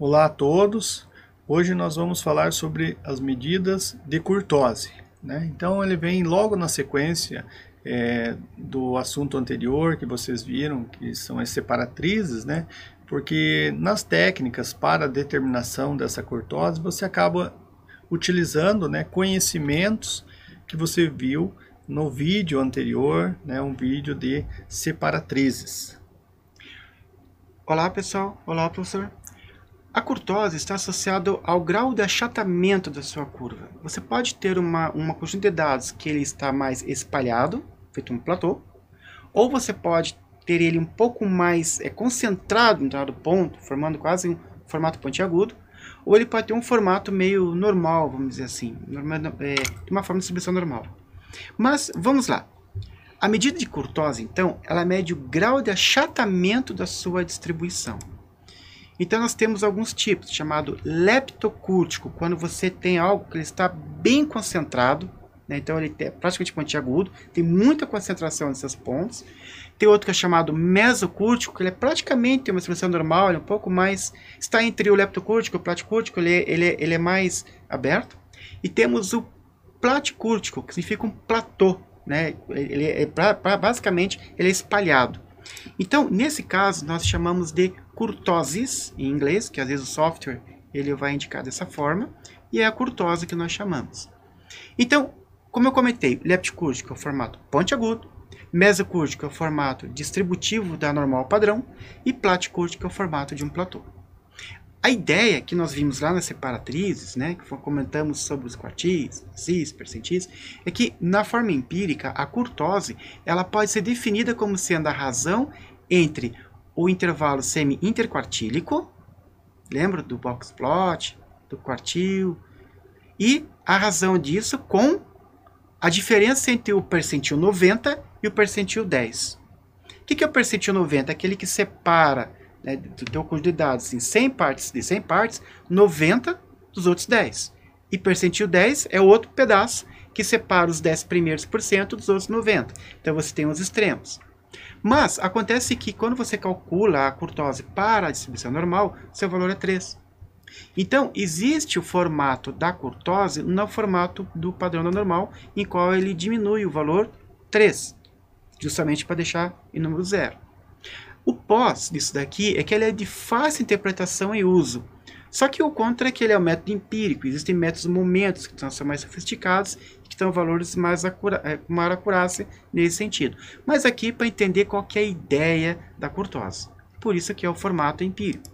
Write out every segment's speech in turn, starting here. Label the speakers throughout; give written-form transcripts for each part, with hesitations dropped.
Speaker 1: Olá a todos. Hoje nós vamos falar sobre as medidas de curtose, né? Então ele vem logo na sequência do assunto anterior que vocês viram, que são as separatrizes, né? Porque nas técnicas para a determinação dessa curtose você acaba utilizando, né, conhecimentos que você viu no vídeo anterior, né, um vídeo de separatrizes.
Speaker 2: Olá pessoal, olá professor. A curtose está associada ao grau de achatamento da sua curva. Você pode ter uma conjunto de dados que ele está mais espalhado, feito um platô, ou você pode ter ele um pouco mais concentrado em dado ponto, formando quase um formato pontiagudo, ou ele pode ter um formato meio normal, vamos dizer assim, de uma forma de distribuição normal. Mas vamos lá. A medida de curtose, então, ela mede o grau de achatamento da sua distribuição. Então nós temos alguns tipos, chamado leptocúrtico, quando você tem algo que ele está bem concentrado, né? Então ele é praticamente pontiagudo, tem muita concentração nesses pontos. Tem outro que é chamado mesocúrtico, que ele é praticamente uma distribuição normal, ele é um pouco mais, está entre o leptocúrtico e o platicúrtico, ele é mais aberto. E temos o platicúrtico, que significa um platô, né? Basicamente ele é espalhado. Então, nesse caso, nós chamamos de curtoses, em inglês, que às vezes o software ele vai indicar dessa forma, e é a curtose que nós chamamos. Então, como eu comentei, leptocúrtico é o formato pontiagudo, mesocúrtico é o formato distributivo da normal padrão, e platicúrtico é o formato de um platô. A ideia que nós vimos lá nas separatrizes, né, que comentamos sobre os quartis, cis, percentis, é que na forma empírica a curtose ela pode ser definida como sendo a razão entre o intervalo semi-interquartílico, lembra do box plot, do quartil, e a razão disso com a diferença entre o percentil 90 e o percentil 10. O que é o percentil 90? Aquele que separa, né, do teu conjunto de dados em 100 partes, 90 dos outros 10. E percentil 10 é outro pedaço que separa os 10 primeiros por cento dos outros 90. Então você tem os extremos. Mas acontece que quando você calcula a curtose para a distribuição normal, seu valor é 3. Então, existe o formato da curtose no formato do padrão da normal, em qual ele diminui o valor 3, justamente para deixar em número 0. O pós disso daqui é que ele é de fácil interpretação e uso. Só que o contra é que ele é um método empírico. Existem métodos momentos que são mais sofisticados e que dão valores com maior acurácia nesse sentido. Mas aqui para entender qual que é a ideia da curtose. Por isso que é o formato empírico.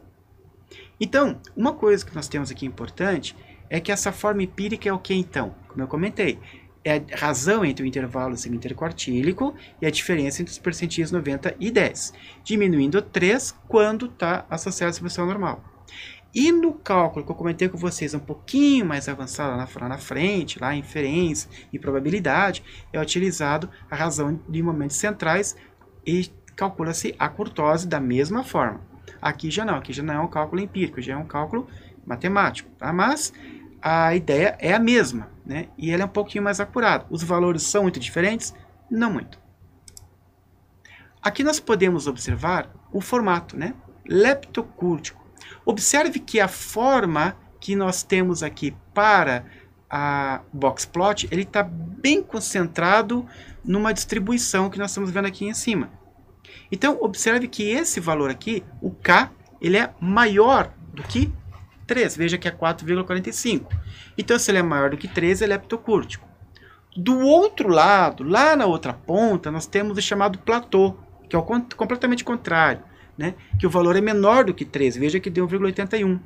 Speaker 2: Então, uma coisa que nós temos aqui importante é que essa forma empírica é o que então? Como eu comentei, é a razão entre o intervalo semi-interquartílico e a diferença entre os percentis 90 e 10, diminuindo 3 quando está associado à distribuição normal. E no cálculo que eu comentei com vocês, um pouquinho mais avançado lá na frente, lá em inferência e probabilidade, é utilizado a razão de momentos centrais e calcula-se a curtose da mesma forma. Aqui já não é um cálculo empírico, já é um cálculo matemático, tá? Mas a ideia é a mesma, né? E ela é um pouquinho mais acurada. Os valores são muito diferentes? Não muito. Aqui nós podemos observar o formato, né? Leptocúrtico. Observe que a forma que nós temos aqui para a box plot, ele está bem concentrado numa distribuição que nós estamos vendo aqui em cima. Então, observe que esse valor aqui, o K, ele é maior do que 3. Veja que é 4,45. Então, se ele é maior do que 3, ele é leptocúrtico. Do outro lado, lá na outra ponta, nós temos o chamado platô, que é o completamente contrário, né? Que o valor é menor do que 3. Veja que deu 1,81.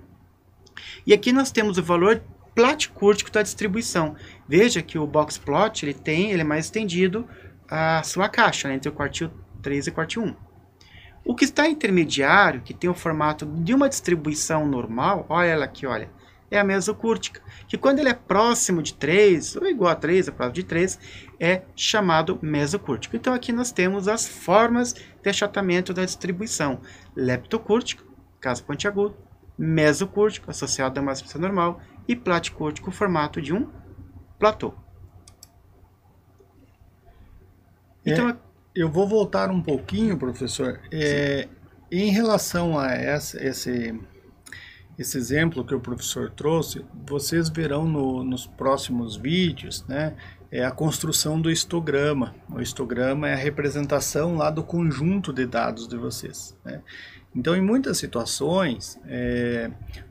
Speaker 2: E aqui nós temos o valor platicúrtico da distribuição. Veja que o box plot ele é mais estendido a sua caixa, né? Entre o quartil 3 e quartil 1. O que está intermediário, que tem o formato de uma distribuição normal, olha ela aqui, olha, é a mesocúrtica, que quando ele é próximo de 3, ou igual a 3, ou próximo de 3, é chamado mesocúrtico. Então aqui nós temos as formas de achatamento da distribuição. Leptocúrtico, caso pontiagudo, mesocúrtico, associado a uma distribuição normal, e platicúrtico, formato de um platô.
Speaker 1: Então, eu vou voltar um pouquinho, professor, em relação a esse exemplo que o professor trouxe, vocês verão nos próximos vídeos, né, é a construção do histograma. O histograma é a representação lá do conjunto de dados de vocês, né? Então, em muitas situações,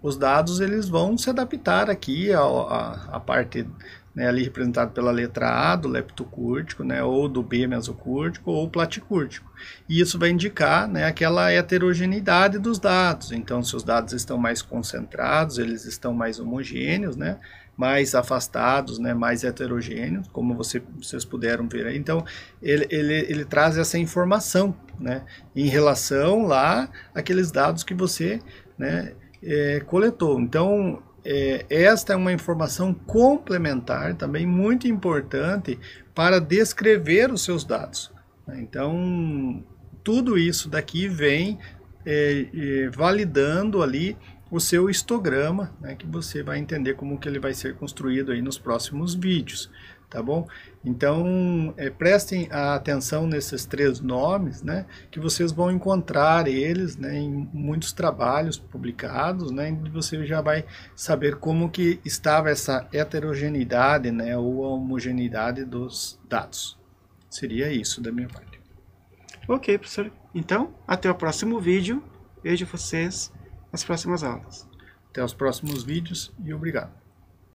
Speaker 1: os dados eles vão se adaptar aqui à parte, né, ali representada pela letra A do leptocúrtico, né, ou do B mesocúrtico ou platicúrtico. E isso vai indicar, né, aquela heterogeneidade dos dados. Então, se os dados estão mais concentrados, eles estão mais homogêneos, né, mais afastados, né, mais heterogêneos, como vocês puderam ver aí. Então, ele traz essa informação, né, em relação lá àqueles dados que você, né, coletou. Então, esta é uma informação complementar, também muito importante para descrever os seus dados. Então, tudo isso daqui vem validando ali o seu histograma, né, que você vai entender como que ele vai ser construído aí nos próximos vídeos, tá bom? Então, prestem atenção nesses 3 nomes, né, que vocês vão encontrar eles, né, em muitos trabalhos publicados, né, e você já vai saber como que estava essa heterogeneidade, né, ou a homogeneidade dos dados. Seria isso da minha parte.
Speaker 2: Ok, professor. Então, até o próximo vídeo. Vejo vocês nas próximas aulas.
Speaker 1: Até os próximos vídeos e obrigado.